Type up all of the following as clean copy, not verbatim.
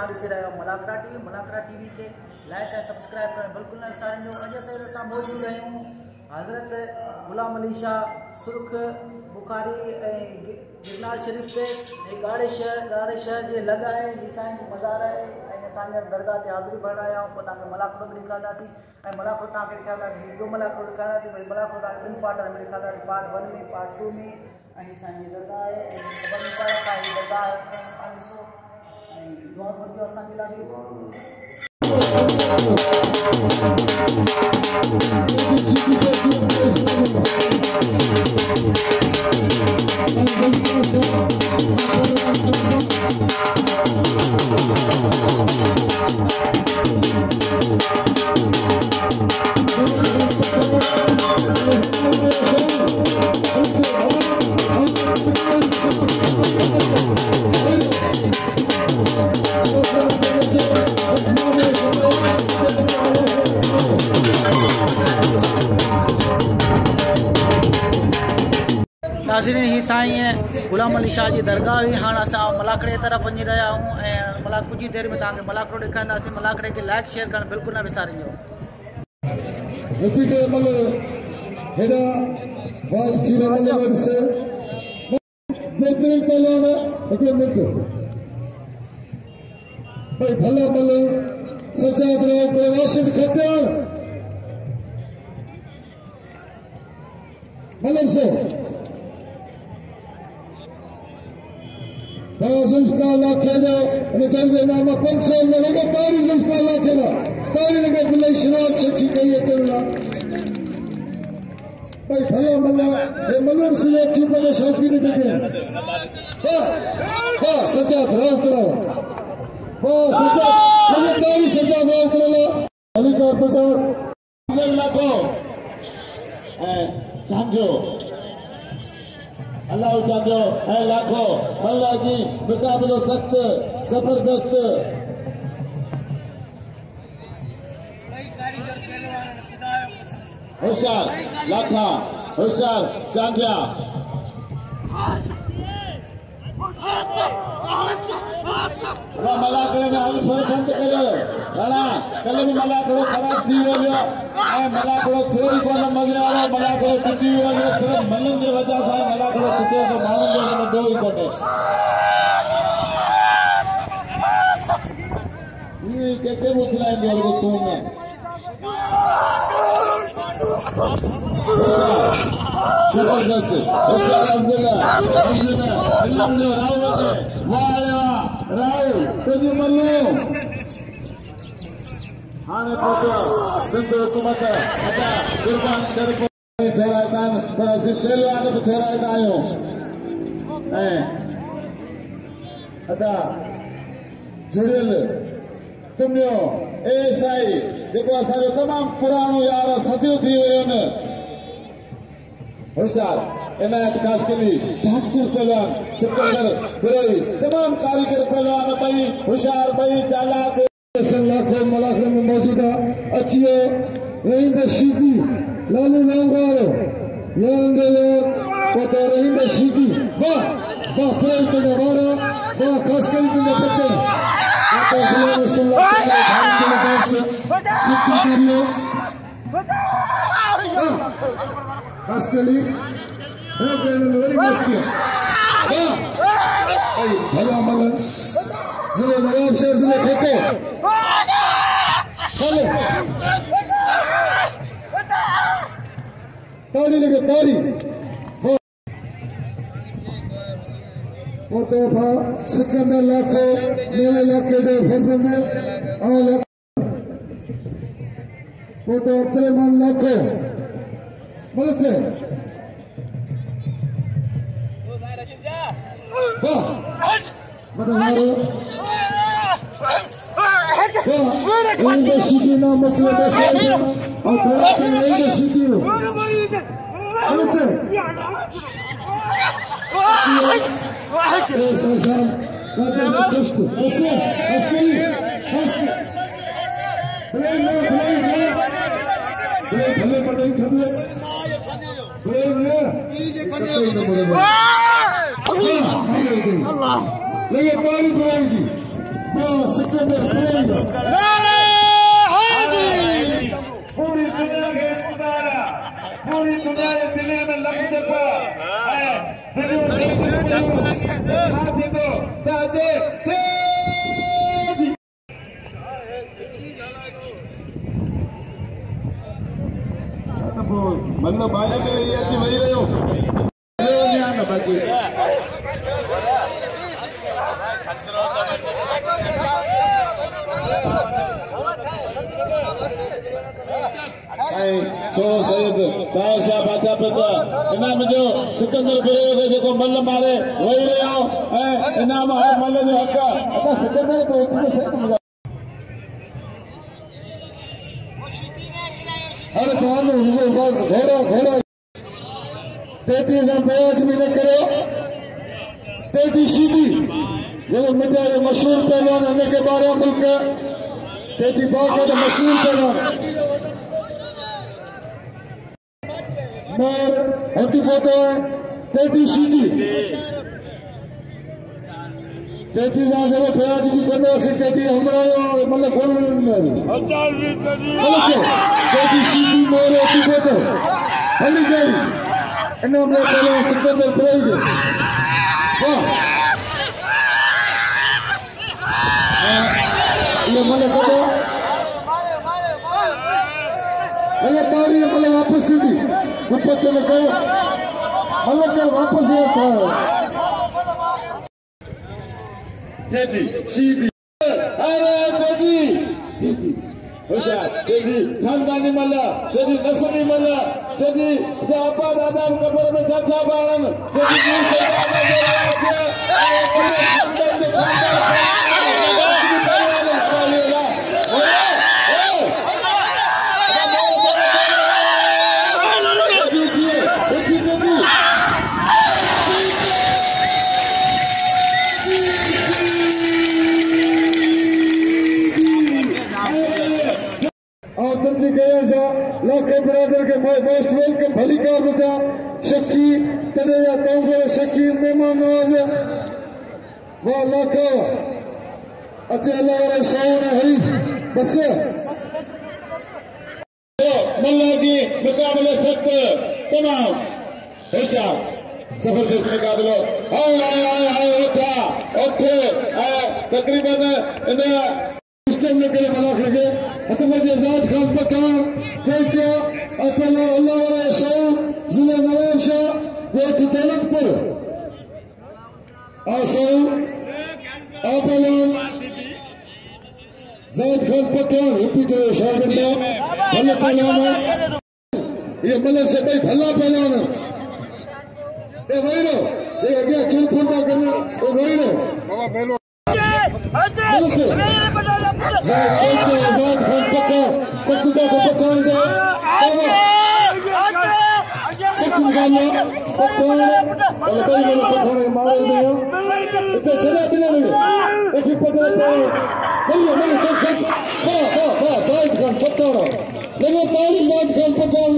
ॾिसी रहिया आहियो मलाखड़ा टीवी के लाइक ऐं सब्सक्राइब करणु बिल्कुलु न विसारिजो। अॼु असां मौजूदु आहियूं हज़रत गुलाम अली शाह सुर्ख बुखारी ऐं गिरनार शरीफ़ ते ॻाढ़े शहर जे लॻ आहे। ही साईं जो मज़ार आहे ऐं असांजा दरगाह ते हाज़िरी भरण आया आहियूं। पोइ तव्हांखे मलाखड़ो बि ॾेखारींदासीं ऐं मलाखड़ो तव्हांखे ॾेखारींदासीं। ॿियो मलाखड़ो ॾेखारींदासीं। भई मलाखड़ो तव्हांखे ॿिनि पार्टनि में ॾेखारींदासीं, पार्ट 1 में, पार्ट 2 में। ऐं ही साईं जी दरगाह आहे ऐं ख़बर मुबारक आहे। दरगाह ॾिसो ऐं दुआ करिजो असांजे लाइ बि। नाज़रीन, ही साईं गुलाम अली शाह जी दरगाह हुई। हाणे असां मलाखड़े तरफ़ वञी रहिया आहियूं ऐं कुछ ही देर में तव्हांखे मलाखड़ो ॾेखारींदासीं। मलाखड़े खे लाइक शेयर करणु बिल्कुलु न विसारिजो। जुल्फकार लाखे जो चंदे नाम 500 में लगे तारी जुल्फकार लाखे ला तारी लगे दिल्ली शराब सच्ची कही है तेरा भाई भला मल्ला ये मल्लर से एक चीज बने शास्त्री ने जगह हाँ सच्चा भराव करो हाँ सच्चा लगे तारी सच्चा भराव करो ला अली का 50 लाखों चांजो अल्लाह चांजो है लाखों अल्लाह जी मुकाबलो सख्त जबरदस्त होशियार लाखा होशियार चांदिया मलाखड़े में हम बंद करे राणा कल भी मलाखड़ो खराब थी वियो ऐं मलाखड़ो थियो ई कोन मज़े वारो मलाखड़ो टुटी वियो सिर्फ़ मननि जे वजह सां मलाखड़ो टुटे तो माण्हुनि जो हुन ॾोह ई कोन्हे। ये कैसे मुचलाएंगे और तू में जबरदस्त राव तुझी मल्लू हाणे पहुतो सिंध हुकूमत अदा इरफान शरीफ ठहराईंदा आहिनि पर असीं पहलवान बि ठहराईंदा आहियूं ऐं अदा जुड़ियल तुमियो ए साईं जेको असांजो तमामु पुराणो यार सदियूं थी वियूं आहिनि होशियार इनायत कासकली डॉक्टर पहलवान सिकंदर गुरोई तमाम कारीगर पहलवान भाई होशियार भाई चालाक लाखों मलाखड़े में मौजूदा अचियो रहीम शीदी लालू नांगारो रहीम शीदी वाह वाह प्रेम के नवारा वाह कासकली के बच्चन कासकली भला मलन जिले नवाब शाह जिले खतो तारी लगे तारी वो तोहफा सिकंदर लाखो मेरे लाखे जो फर्जंद और वो तो अब्दुलरहमान लाखो मलके वाह मदवारो वाह इंदे सीधी ना मकली बसाई और थोड़ा इंदे सीधी हो मलके सिकंदर पूरी दुनिया के मुदारा पूरी दुनिया के दिल में लग चुका है दिल छाती तो ताजे तेज मतलब भाई के ये अच्छी वही रहे हो ना बाकी सोनो सैयद ताहिर शाह बादशाह पेता इनाम जो सिकंदर बिरे जो मल मारे वही रहे हो इनाम है मल जो हक अदा सिकंदर तो उठने से हर कौन घोड़ा घोड़ा टेटी से प्रयास भी न करो टेटी शीदी जो मिटा मशहूर पहलवान होने के बारे में मुल्क टेटी बाग का मशहूर पहलवान और होती पोतो टेटी शीदी टेटी से जब प्रयास भी करने से टेटी हमरा मतलब कौन नहीं टेटी शीदी मोर होती पोतो हली जाई इन्हें हमने पहले सिकंदर पड़ेंगे वाह ये मतलब करो ये तारी मतलब वापस दी ऊपर के में करो मतलब कल वापस ये था जी सीधी अरे जी जी होशियार जी खानदानी मल्ला जी नस्ली मल्ला जी आपा दादा कब्र में चाचा बारन ब्रदर के मोस्ट वेलकम भली का बचा शक्की तने या तंगे शक्की मेहमान नवाज वाह लाखो अच्छा अल्लाह वाला शान हरीफ बस मल्ला की मुकाबले सख्त तमाम होशियार जबरदस्त मुकाबला हाय हाय हाय उठा उठे तकरीबन इन्हें सिस्टम में करे मलाखरा के हतमत आजाद खान पठान कोचा अपना अल्लाह वाला शाह जिले नवाब शाह कोच दौलतपुर आसो अपना जाद खान पठान हिपीटो शागिर्दा भला पहलवान ये मतलब से कोई भला पहलवान ये वही लो ये अगला चुनफुंदा करने वो वही लो बाबा पहलवान आजाद खान पठान सकुदा को पठान दे सच मुकाबला पठान और भाई मैंने पठान मारे नहीं इतने चला बिना नहीं एक ही पठान पे नहीं मैंने सच वाह आजाद खान पठान लगे पानी आजाद खान पठान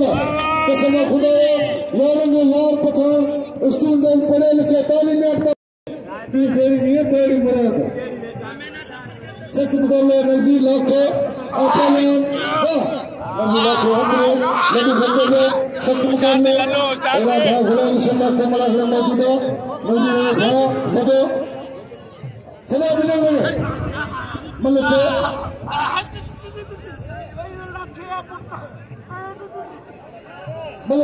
कसम खुदा यारों यार पठान स्टूडेंट पढ़े लिखे तालीम याफ्ता ये तेरी मुराद सच मुकाबला नजीर लाखो अपना नजीर लाखो लेकिन बच्चे के सच मुकाबले एला भाई गुलाम इंशाल्लाह को मलाखरा मौजूद है नजीर खड़ा लगो चला बिना लगे मतलब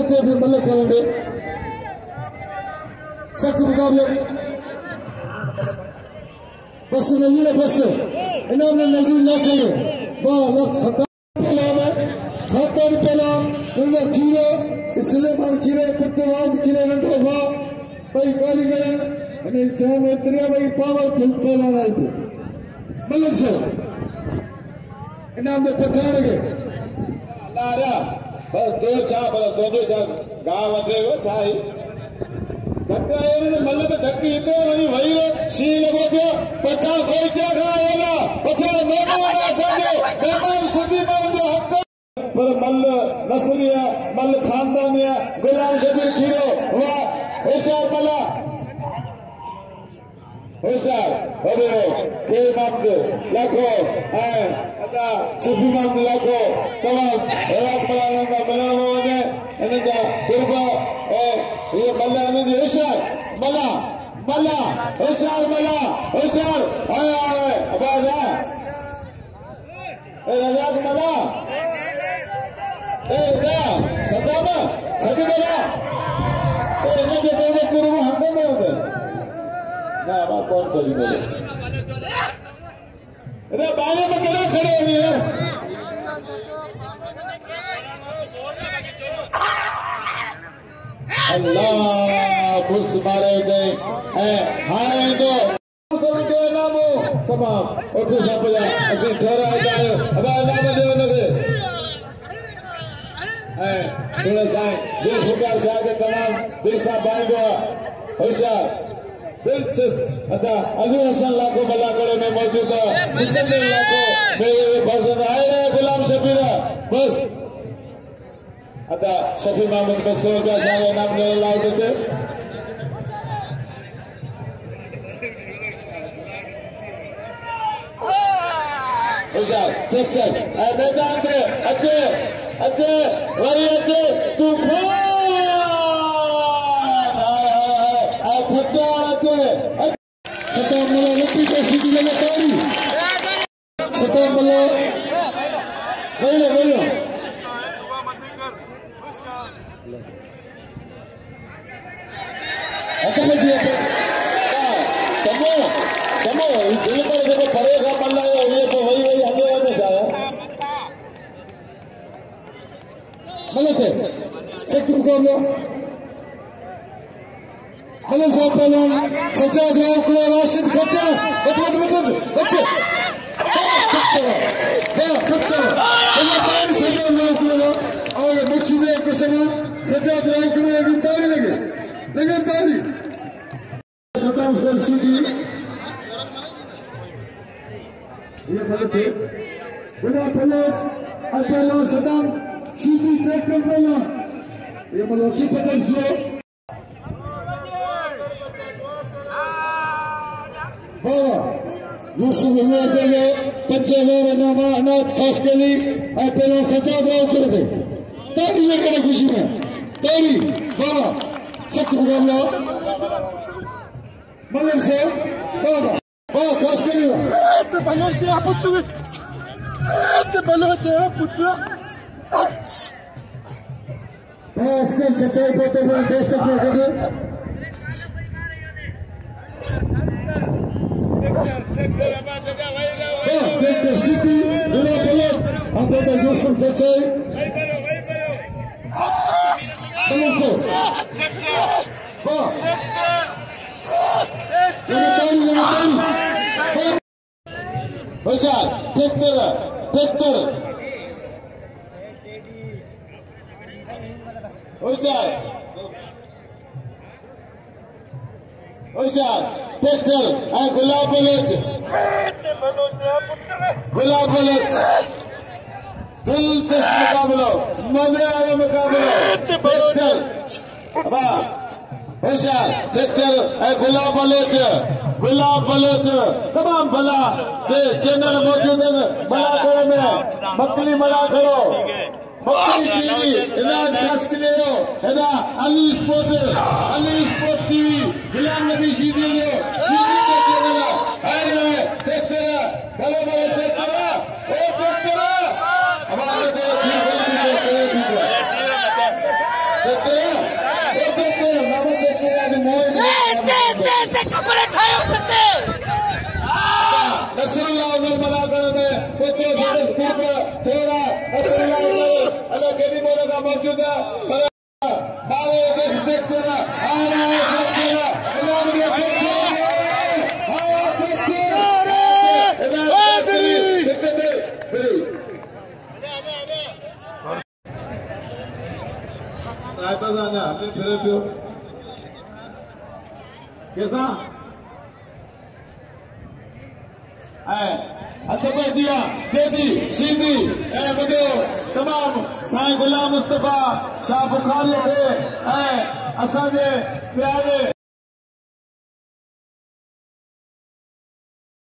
के भी मतलब करेंगे सच मुकाबले बस नजीर बस इन्होंने नजीर ना करे वाह लोग सदा पहला खातर पहला नंबर जीरो इसलिए हम जीरो कुत्तेवाद किले नंबर वाह भाई गाली करे अने चाहे में तेरे भाई पावर पहला रहा है मतलब से इन्होंने पठान के नारा बस दो गाँव अटे हो चाहे धक्का मल में धक्की इतने वही वही रो शी लगो पियो पठान कोई क्या खाएगा पठान मेहमान सिद्धि में जो हक पर मल नस्लिया मल खानदानिया गुलाम शबीर खीरो वाह होशियार मला होशियार वॾो के मामले लाखो ऐं अदा शफी मामले लाखो तमाम हैरान कराइण का बनावो वञे हिन जा कुर्बा ऐं ये मल्ला हिन जी होशियार मल्ला मल्ला होशियार मल्ला होशियार आया आवाज आ ए रजाक मल्ला ए जा सदाम छठी मल्ला ए हिन जे कोई कुर्बा हक में होवे ना बा कौन चली गई अरे बारे में केना खड़े हुए हैं अल्लाह मुस मारे गए हैं हाने तो सबके नामो तमाम ओछे सापया असि ठहरा जाए अब नाम दे लगे हैं थोड़ा सा जुल्फकार शाह के तमाम दिल सा बांधो होशियार दिलचस्प अदा अली हसन लाखो मलाखड़ो में मौजूद है सिकंदर लाखो मेरे फर्जंद आए रहे गुलाम शबीरा बस अदा शफी मोहम्मद बसोर का सारे नाम ले लाओ देते होशियार चेक मैदान पे अच्छे अच्छे वही अच्छे तूफान सताम मलो लपी को सीधी लगे ताड़ी सताम मलो बोलो बोलो अतः जी समो समो दिल पर जब पड़ेगा मल्ला ये तो वही वही हमें आने जाए मतलब सत्तर को लो हेलो साहब पहलवान सज्जाद राव को राशिद खट्टा बट अल्लाह पाक सज्जाद राव को और मुर्शिदे के सलाम सज्जाद राव को अभी ताली लगे ताली सलाम शेदी ये फलते गुला पलट पहलवान सलाम शेदी ट्रैक्टर पहलवान ये मलोकी पटल से यूसुफ हुआ के लिए 50,000 नामा अनाथ खास के लिए और पहले सज्जाद राव कर दे ताड़ी लेकर खुशी में ताड़ी बाबा सत्य मुकाबला मलक से बाबा बाबा खास के लिए ते बलो ते पुत्र बस के चचाई पोते में दोस्त अपने जगह Date City, Gulam, and then Yusuf Chachai. Tector, and Gulam Gulam दिलचस्प मुकाबला मजे आए मुकाबला ट्रैक्टर होशियार ट्रैक्टर गुलाम बलोच तमाम भला के चैनल मौजूद है मलाखड़ो में मकली मलाखड़ो मकली टीवी इनाम खास के लिए है अली स्पोर्ट टीवी गुलाम नबी शीदी के चैनल है ट्रैक्टर बड़े ट्रैक्टर ओ ट्रैक्टर हमारे को कैसा जेदी सीधी तमाम साईं गुलाम मुस्तफा शाह बुखारी के असांजे प्यारे